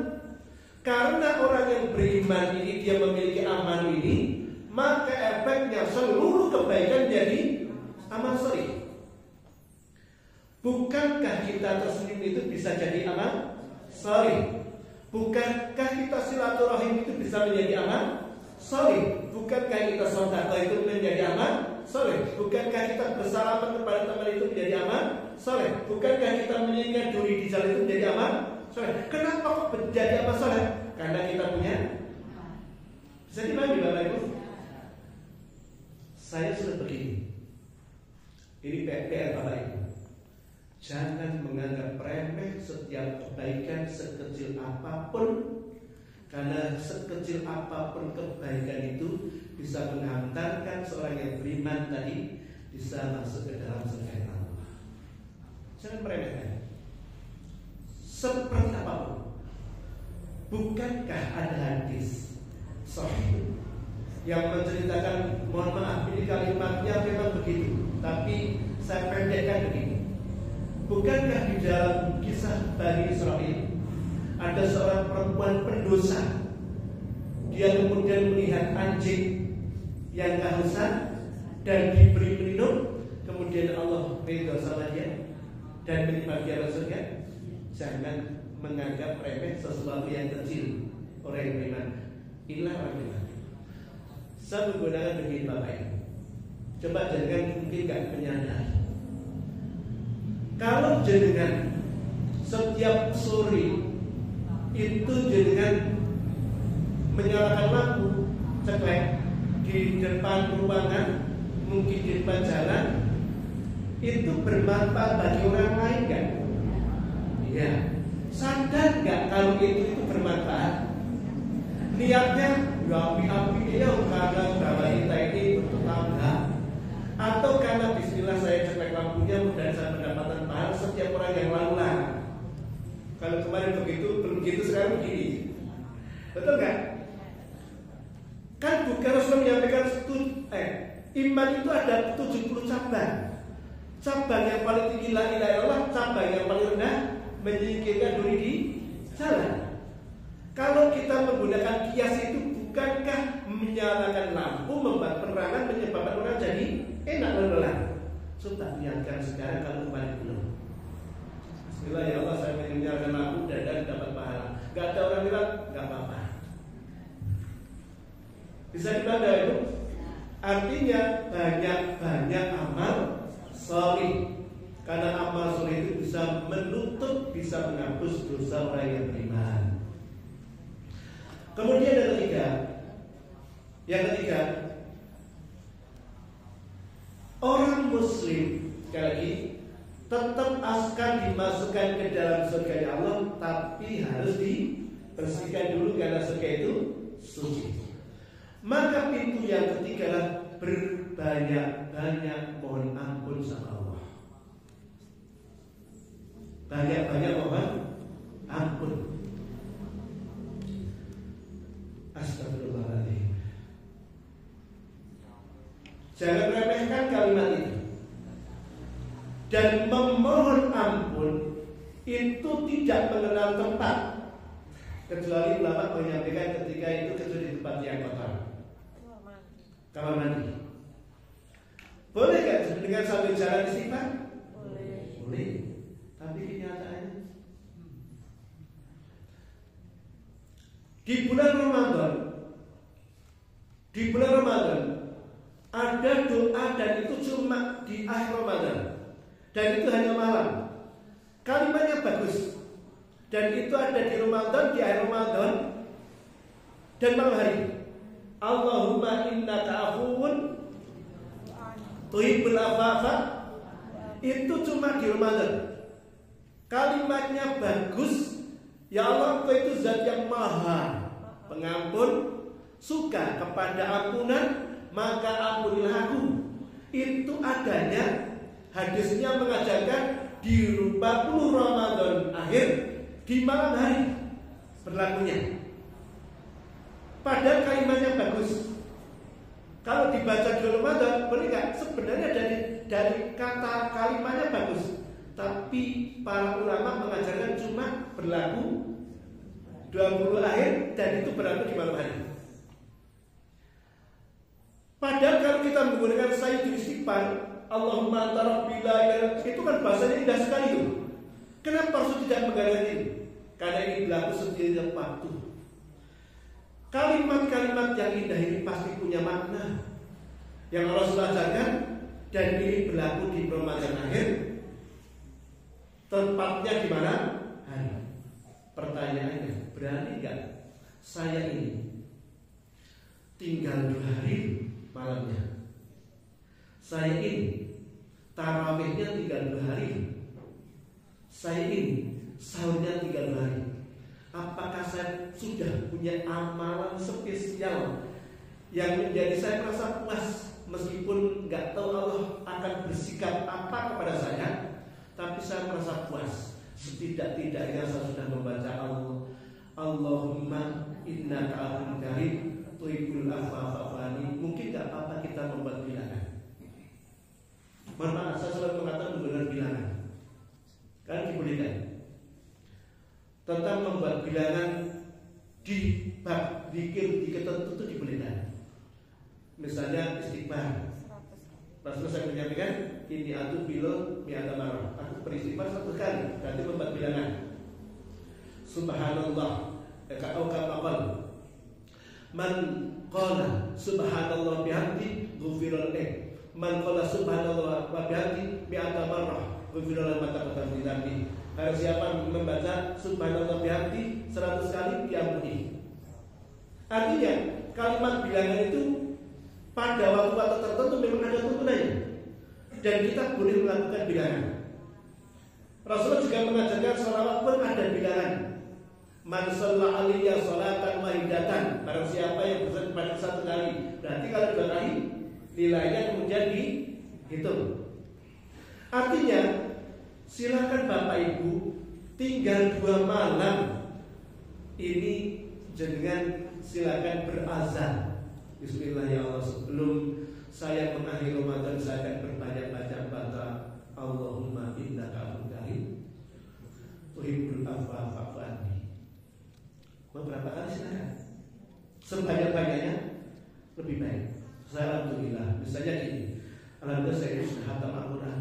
Karena orang yang beriman ini dia memiliki aman ini, maka efeknya seluruh kebaikan jadi amal soleh. Bukankah kita tersenyum itu bisa jadi amal soleh? Bukankah kita silaturahim itu bisa menjadi amal soleh? Bukankah kita sedekah itu menjadi amal soleh? Bukankah kita bersalaman kepada teman itu menjadi amal soleh? Bukankah kita meninggalkan duri di jalan itu menjadi amal soleh? Kenapa kok menjadi amal soleh? Karena kita punya. Bisa dipahami Bapak Ibu? Saya sudah begini. Ini PR Bapak Ibu. Jangan menganggap remeh setiap kebaikan sekecil apapun, karena sekecil apapun kebaikan itu bisa menghantarkan seorang yang beriman tadi bisa masuk ke dalam surga Allah. Jangan meremehkan. Seperti apapun. Bukankah ada hadis sahih yang menceritakan, mohon maaf ini kalimatnya memang begitu, tapi saya pendekkan begini. Bukankah di dalam kisah Bani Israil ada seorang perempuan pendosa, dia kemudian melihat anjing yang kehausan dan diberi minum, kemudian Allah ridho sama dia dan menyebabkan dia masuk surga? Jangan menganggap remeh sesuatu yang kecil orang yang beriman. Inilah orang beriman. Saya menggunakan begini Bapak Ibu. Coba jangan mungkin gak menyadari. Kalau jenengan setiap sore itu jenengan menyalakan lampu ceklek di depan ruangan, mungkin di depan jalan, itu bermanfaat bagi orang lain kan? Iya. Sadar nggak kalau itu bermanfaat? Niatnya api-api ya karena bahwa kita ini bertetangga, atau karena bismillah saya ceklek lampunya dan saya mendapatkan pahala setiap orang yang lalu lalang. Kalau kemarin begitu, belum begitu, sekarang begini. Betul nggak? Kan bukan Rasulullah menyampaikan iman itu ada 70 cabang. Cabang yang paling tinggi la ilaha illallah, cabang yang paling rendah menyingkirkan duri di jalan. Kalau kita menggunakan kias itu, bukankah menyalakan lampu, membuat penerangan, menyebabkan orang jadi enak lelah? Sudah niatkan sekarang kalau kembali belum. Bismillah ya Allah, saya menyalakan lampu dan dapat pahala. Gak ada orang bilang, gak apa-apa. Bisa dibaca itu? Artinya banyak-banyak amal soleh. Karena amal soleh itu bisa menutup, bisa menghapus dosa orang yang beriman. Kemudian yang ketiga, orang muslim sekali lagi tetap akan dimasukkan ke dalam surga Allah, tapi harus dibersihkan dulu karena surga itu suci. Maka pintu yang ketiga adalah berbanyak-banyak mohon ampun sama Allah. Banyak-banyak mohon ampun. Astagfirullahaladzim. Jangan remehkan kalimat itu. Dan memohon ampun itu tidak mengenal tempat, kecuali ulama menyampaikan ketika itu kecuali di tempat yang kotor. Kamar mandi. Boleh gak dengan sambil jalan istighfar? Boleh. Tapi kenyataannya di bulan Ramadan ada doa dan itu cuma di akhir Ramadan dan itu hanya malam. Kalimatnya bagus dan itu ada di Ramadan, di akhir Ramadan dan malam hari. Allahumma innaka afuwun tuhibbul afafa. Itu cuma di Ramadan. Kalimatnya bagus. Ya Allah, Engkau itu zat yang maha pengampun, suka kepada ampunan, maka ampunilah aku. Itu adanya, hadisnya mengajarkan di 40 Ramadan akhir, di malam hari berlakunya. Padahal kalimatnya bagus. Kalau dibaca di Ramadan, boleh nggak? Sebenarnya dari kata kalimatnya bagus, tapi para ulama mengajarkan cuma berlaku 20 akhir dan itu berlaku di malam hari. Padahal kalau kita menggunakan sayyidul istighfar, Allahumma anta rabbi la ilaha, itu kan bahasanya indah sekali itu. Kenapa harus tidak menggunakan ini? Karena ini berlaku setiap waktu. Kalimat-kalimat yang indah ini punya makna yang Allah sudah ajarkan, dan ini berlaku di Ramadan akhir. Tempatnya di mana? Hari. Pertanyaannya, berani nggak saya ini tinggal 2 hari malamnya? Saya ini tarawihnya tinggal 2 hari. Saya ini sahurnya tinggal 2 hari. Apakah saya sudah punya amalan spesial yang menjadi saya merasa puas, meskipun nggak tahu Allah akan bersikap apa kepada saya, tapi saya merasa puas. Setidak-tidaknya saya sudah membaca Allahumma innaka afuwwun karim tuhibbul afwa fa'fu anni. Mungkin nggak apa-apa kita membuat bilangan. Mohon maaf, saya selalu mengatakan menggunakan bilangan, kan dibolehkan. Tentang membuat bilangan di bab zikir tertentu itu dibolehkan. Misalnya istighfar. Rasulullah saya menyampaikan ini atu bilo mi'ata marrah. Aku beristighfar 1 kali, berarti membuat bilangan. Subhanallah, ka'au ka'aqal. Man qala subhanallah bihamdi ghufira lahu. Man qala subhanallah wa bihamdi mi'ata marrah ghufira lahu ma taqaddama min dhanbi. Barang siapa membaca subhanallah bihamdi 100 kali diampuni. Artinya kalimat bilangan itu pada waktu-waktu tertentu memang ada tuntunannya, dan kita boleh melakukan bilangan. Rasulullah juga mengajarkan sholawat pun ada bilangan. Man shalla alaiya sholatan wahidatan. Barang siapa yang bersalawat pada 1 kali, berarti kalau 2 kali nilainya kemudian dihitung. Artinya silakan Bapak Ibu tinggal 2 malam ini jenengan silakan berazan. Bismillah ya Allah, sebelum saya mengakhiri Ramadan saya akan berbanyak baca Allahumma innaka afuwwun karim tuhibbul afwa fa'fu anni. Beberapa kali silakan, sebanyak-banyaknya lebih baik. Saya alhamdulillah, misalnya gini, alhamdulillah saya sudah hatam Al-Quran.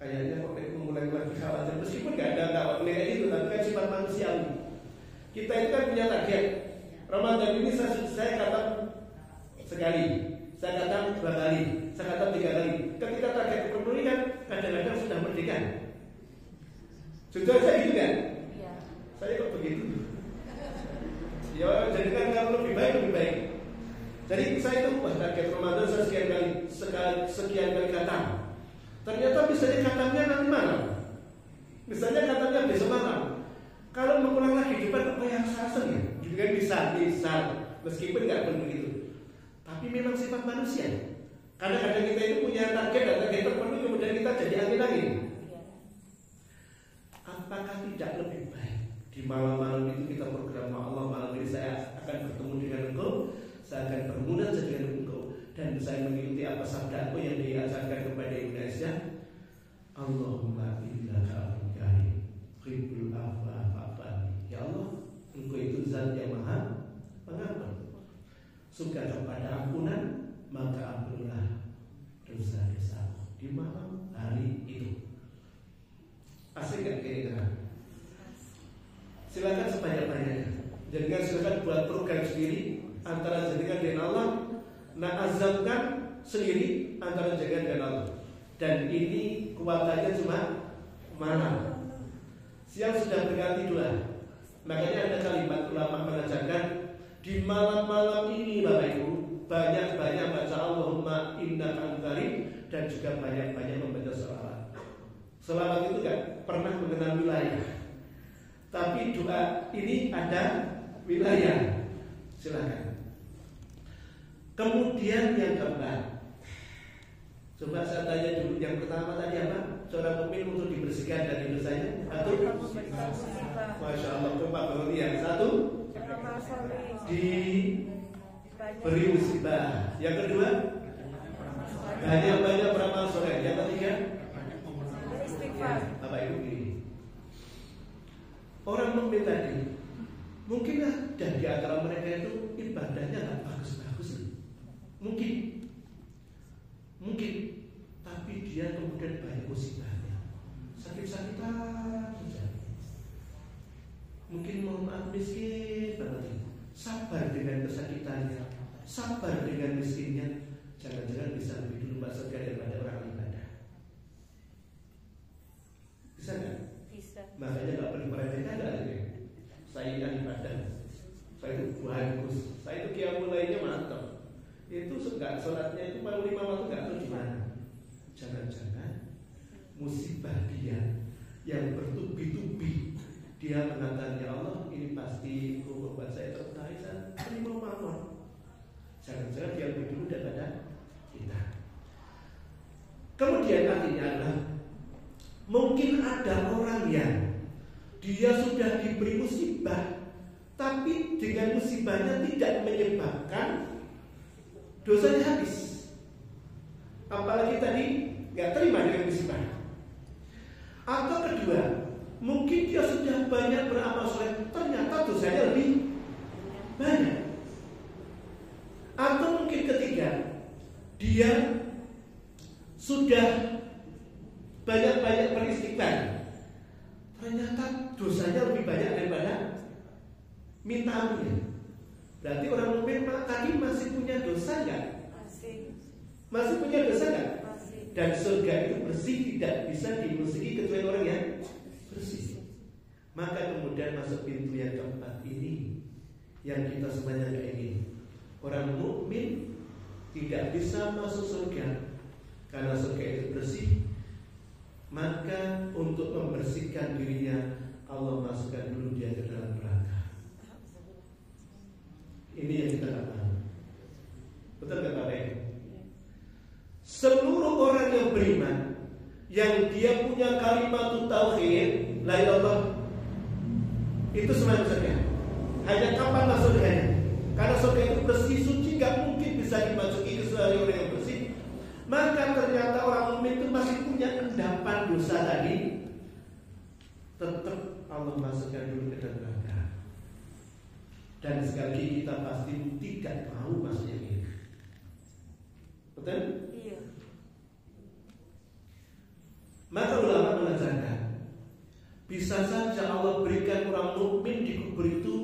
Kayaknya kok mulai lagi khawatir, meskipun gak ada khawatir itu, tapi kan sifat manusiawi. Kita itu kan punya target. Ramadan ini saya katakan sekali, saya katakan 2 kali, saya katakan 3 kali. Ketika target terpenuhi kan kadang-kadang sudah merdeka. Jujur saya gitu kan? Iya. Saya kok begitu? Ya jadi kan kalau lebih baik. Jadi saya itu target Ramadan saya sekian kali khatam. Ternyata misalnya khatamnya nanti malam, misalnya khatamnya besok malam. Kalau mengulang lagi depan apa yang saya ya? Gitu kan bisa, meskipun nggak perlu begitu. Tapi memang sifat manusia. Kadang-kadang kita itu punya target dan target terpenuhi, kemudian kita jadi angin-angin. Apakah tidak lebih baik di malam-malam itu kita program Allah, malam ini saya akan bertemu dengan engkau, saya akan bermunajat dengan engkau, dan saya mengikuti apa sabda yang diajarkan kepada Indonesia. Allahumma innaka afuwwun karim tuhibbul afwa fa'fu anni. Ya Allah, engkau itu zat yang maha pengampun, suka kepada ampunan, maka ampunilah dosa-dosaku di malam hari itu. Asik gak kira-kira? Silakan sebanyak-banyaknya. Jangan silakan buat program sendiri antara jenengan dan Allah. Nah, azamkan sendiri antara jenengan dan Allah. Dan ini kuatannya cuma malam. Siang sudah berganti 2. Makanya ada kalimat ulama mengajarkan di malam-malam ini Bapak Ibu banyak-banyak baca Allahumma innaka afuwwun karim, dan juga banyak-banyak membaca sholawat. Sholawat itu kan pernah mengenal wilayah, tapi doa ini ada wilayah. Silakan. Kemudian yang keempat, coba saya tanya dulu, yang pertama tadi apa? Seorang mukmin untuk dibersihkan dari dosanya. 1, Masya Allah, keempat berarti yang 1 diberi musibah. Yang kedua, banyak-banyak beramal soleh. Yang ketiga, Bapak Ibu ini orang mukmin tadi, mungkin ada di antara mereka itu ibadahnya nggak bagus-bagus, mungkin, tapi dia kemudian banyak musibahnya, sakit-sakitan saja. Mungkin mohon maaf miskin banget, sabar dengan kesakitannya, sabar dengan miskinnya, jangan-jangan bisa lebih dulu masuk daripada orang ibadah. Bisa nggak? Bisa. Makanya nggak perlu meremehkan ada ya. Saya ibadah, saya itu bagus, saya itu qiyamul lailnya mantap. Itu enggak sholatnya itu malu 5 waktu nggak tahu di mana. Jangan-jangan musibah dia yang bertubi-tubi, dia mengatakan, ya Allah ini pasti membuat saya tertarik dan terima mawar. Jangan-jangan dia lebih dulu daripada kita. Kemudian artinya adalah mungkin ada orang yang dia sudah diberi musibah, tapi dengan musibahnya tidak menyebabkan dosanya habis. Apalagi tadi nggak terima dengan musibah. Atau kedua, mungkin dia sudah banyak beramal soleh, ternyata dosanya lebih banyak. Atau mungkin ketiga, dia sudah banyak-banyak beristighfar, ternyata dosanya lebih banyak daripada minta ampunnya. Berarti orang mukmin tadi masih punya dosa nggak? Masih punya dosa nggak? Dan surga itu bersih, tidak bisa dimasuki kecuali orang yang bersih. Maka kemudian masuk pintu yang keempat ini, yang kita sebenarnya nggak ingin. Orang mukmin tidak bisa masuk surga karena surga itu bersih. Maka untuk membersihkan dirinya, Allah masukkan dulu dia ke dalam neraka. Ini yang kita katakan. Betul nggak Pak Baik? Seluruh orang yang beriman, yang dia punya kalimat tauhid, la ilaha illallah, itu semuanya surga. Hanya kapan masuk surganya? Karena surga itu bersih, suci, nggak mungkin bisa dimasuki kecuali orang yang bersih. Maka ternyata orang mukmin itu masih punya endapan dosa tadi, tetap Allah masukkan dulu ke dalam neraka. Dan sekali lagi kita pasti tidak mau masuk yang ini. Betul? Iya. Maka ulama mengajarkan, bisa saja Allah berikan orang mukmin di kubur itu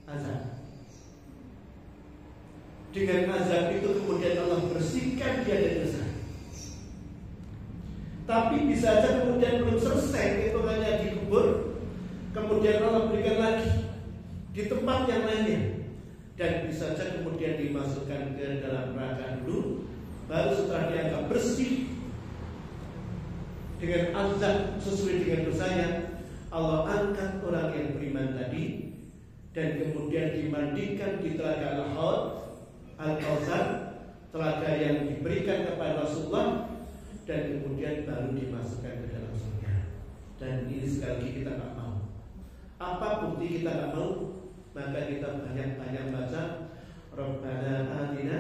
azab. Dengan azab itu kemudian Allah bersihkan dia dari dosa. Tapi bisa saja kemudian belum selesai hitungannya di kubur, kemudian Allah berikan lagi di tempat yang lainnya, dan bisa saja kemudian dimasukkan ke dalam neraka dulu, baru setelah dianggap bersih dengan azab sesuai dengan dosanya, Allah angkat orang yang beriman tadi dan kemudian dimandikan di telaga Al-Kautsar, telaga yang diberikan kepada Rasulullah, dan kemudian baru dimasukkan ke dalam surga. Dan ini sekali lagi kita tak mau. Apa bukti kita tak mau? Maka kita banyak-banyak baca Rabbana atina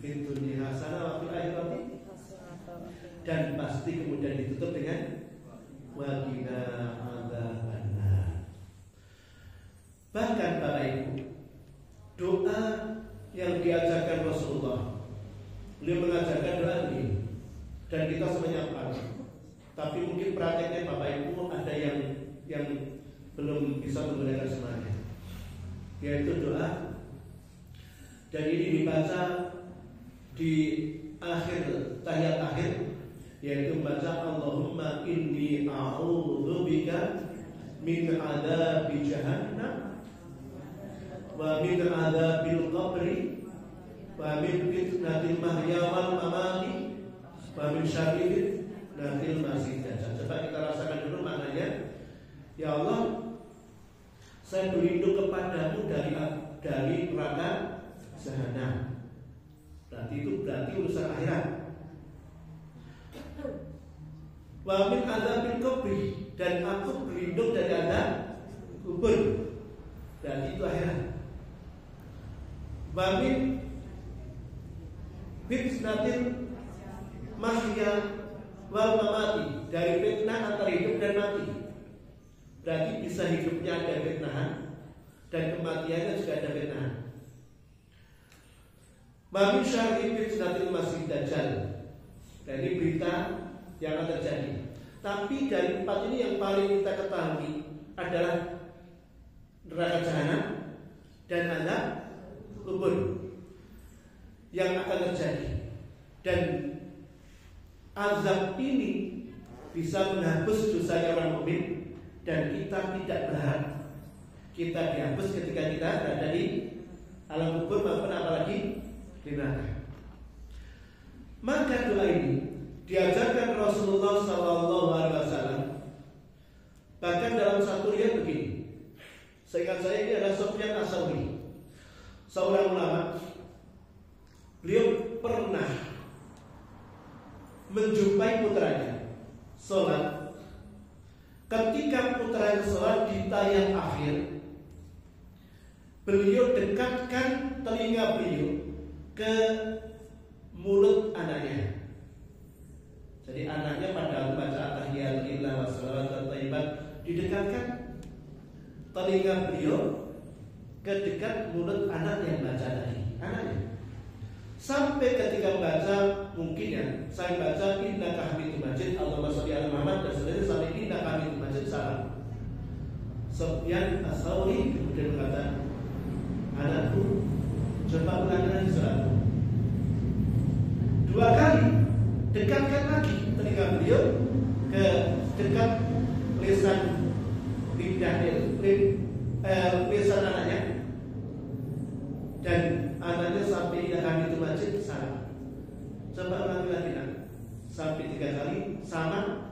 fid dunya hasanah wa fil akhirati, dan pasti kemudian ditutup dengan wa qina adzabannar. Bahkan Bapak Ibu, doa yang diajarkan Rasulullah, beliau mengajarkan doa ini, dan kita semuanya paham. Tapi mungkin prakteknya Bapak Ibu ada yang belum bisa menggunakan semuanya, yaitu doa. Dan ini dibaca di akhir tahiyat akhir, yaitu membaca Allahumma inni a'udzubika min adzabi jahannam wa min adzabil qabri wa min fitnatil mahya wal mamati wa min syarri fitnatil masih dajjal. Coba kita rasakan dulu maknanya. Ya Allah, saya berlindung kepadamu dari neraka jahanam. Berarti urusan akhirat. Wa min adzabil qabri, dan aku berlindung dari azab kubur. Berarti itu akhirat. Wa min fitnatil mahya wal mamati, dari fitnah antara hidup dan mati. Berarti bisa hidupnya ada fitnahan dan kematiannya juga ada fitnahan. Wa min syarri fitnatil masih dajjal. Dari berita yang akan terjadi. Tapi dari empat ini yang paling kita ketahui adalah neraka jahanam dan azab kubur yang akan terjadi. Dan azab ini bisa menghapus dosanya orang mukmin, dan kita tidak berharap kita dihapus ketika kita berada di alam kubur maupun apalagi di neraka. Maka doa ini diajarkan Rasulullah SAW. Bahkan dalam satu riwayat begini, seingat saya ini adalah Sufyan As-Tsauri, seorang ulama. Beliau pernah menjumpai putranya sholat. Ketika putranya sholat di tayang akhir, beliau dekatkan telinga beliau ke mulut anaknya. Jadi anaknya pada membaca at-tahiyatulillah wa sholawatut thayyibat, didekatkan telinga beliau ke dekat mulut anak yang baca tadi, anaknya. Sampai ketika membaca, mungkin ya, saya baca innaka hamidum majid, Allahumma sholli ala Muhammad, dan seterusnya sampai innaka hamidum majid salam. Sufyan As-Tsauri kemudian berkata, anakku, coba ulangi lagi salatmu. 2 kali, dekatkan lagi telinga beliau ke dekat lisan lisan anaknya, dan anaknya sampai tidak kami itu majid salam. Coba ulangi lagi nak, sampai 3 kali sama,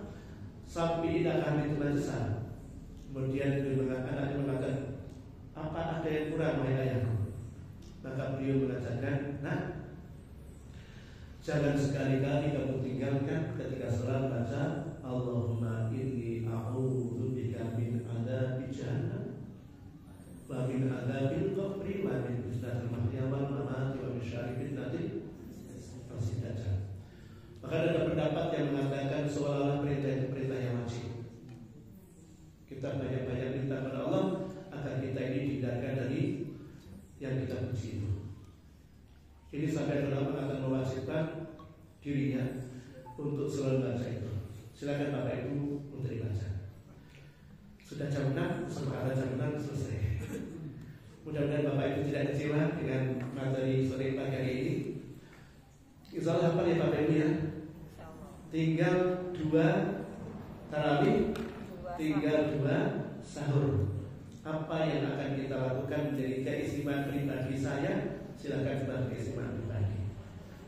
sampai tidak kami itu majid salam. Kemudian anaknya mengatakan, apa ada yang kurang wahai ayahku? Maka beliau mengajarkan, nah, jangan sekali-kali kamu tinggalkan ketika salat baca Allahumma inni a'udzubika min adzabi jahannam wa min adzabil qabri wa min fitnatil mahya wal mamati wa min syarri fitnatil masih dajjal. Maka ada pendapat yang mengatakan seolah-olah perintah itu perintah yang wajib. Kita banyak-banyak minta kepada Allah agar kita ini dihindarkan dari yang kita benci itu. Ini sampai ulama akan mewajibkan dirinya untuk selalu baca itu. Silakan Bapak Ibu untuk dibaca. Sudah jam 6, sementara jam 6 selesai. Mudah-mudahan Bapak Ibu tidak kecewa dengan materi sore pagi hari ini. Insya Allah hafal ya Bapak Ibu ya. Tinggal 2 tarawih, tinggal 2 sahur. Apa yang akan kita lakukan menjadi keistimewaan pribadi saya, silakan sebagai keistimewaan pribadi.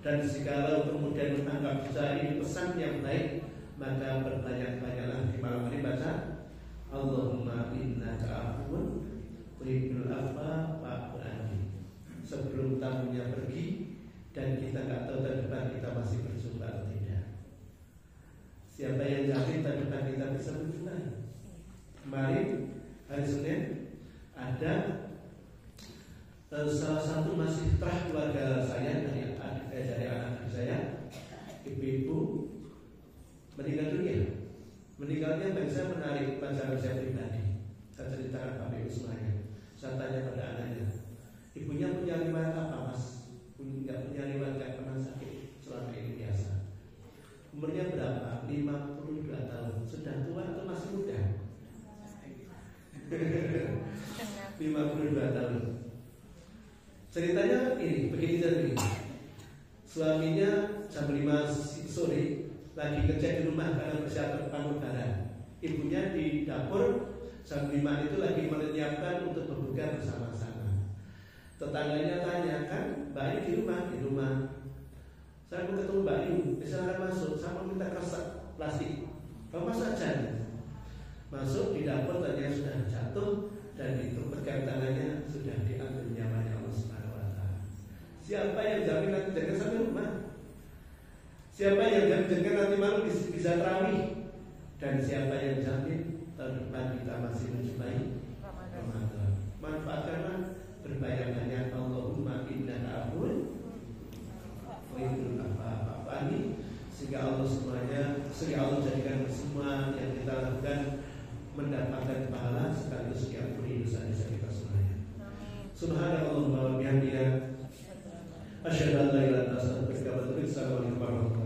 Dan jika kemudian menangkap ini pesan yang baik, maka berbanyak-banyaklah di malam hari baca Allahumma innaka afuwun tuhibbul afwa fa'fu anni. Sebelum tamunya pergi dan kita nggak tahu tahun depan kita masih berjumpa atau tidak. Siapa yang jamin tahun depan kita bisa berjumpa? Kemarin hari Senin ada salah satu masih keluarga saya dari anak saya, ibu-ibu meninggal dunia. Meninggalnya bagi saya menarik pelajaran saya pribadi. Saya ceritakan Bapak Ibu semuanya. Saya tanya pada anaknya, ibunya punya riwayat apa mas? Nggak punya riwayat, nggak pernah sakit selama ini biasa. Umurnya berapa? 52 tahun. Sudah tua atau masih muda? 52 tahun. Ceritanya ini, begini. Suaminya jam 5 sore lagi kerja di rumah karena persiapan panggung. Ibunya di dapur jam 5 itu lagi menyiapkan untuk berbuka bersama-sama. Tetangganya tanya, kan Mbak Ayu di rumah. Saya mau ketemu Mbak Ayu, silakan masuk. Saya mau minta kertas plastik. Kamu masuk aja. Masuk di dapur, ternyata sudah jatuh dan itu pegang tangannya sudah diambil nyawanya Allah Subhanahu wa taala. Siapa yang jamin nanti jaga sampai rumah? Siapa yang jamin nanti malam bisa tarawih? Dan siapa yang jamin tahun depan kita masih menjumpai Ramadan? Manfaatkanlah berbayar-bayar Allahumma innaka afuwun tuhibbul afwa fa'fu anni, sehingga Allah jadikan semua yang kita lakukan mendapatkan pahala sekaligus diampuni dosa-dosa kita semuanya. Subhanallahumma wa bihamdihi asyhadu an la ilaha illa anta astaghfiruka wa atubu ilaik. Assalamualaikum warahmatullahi wabarakatuh.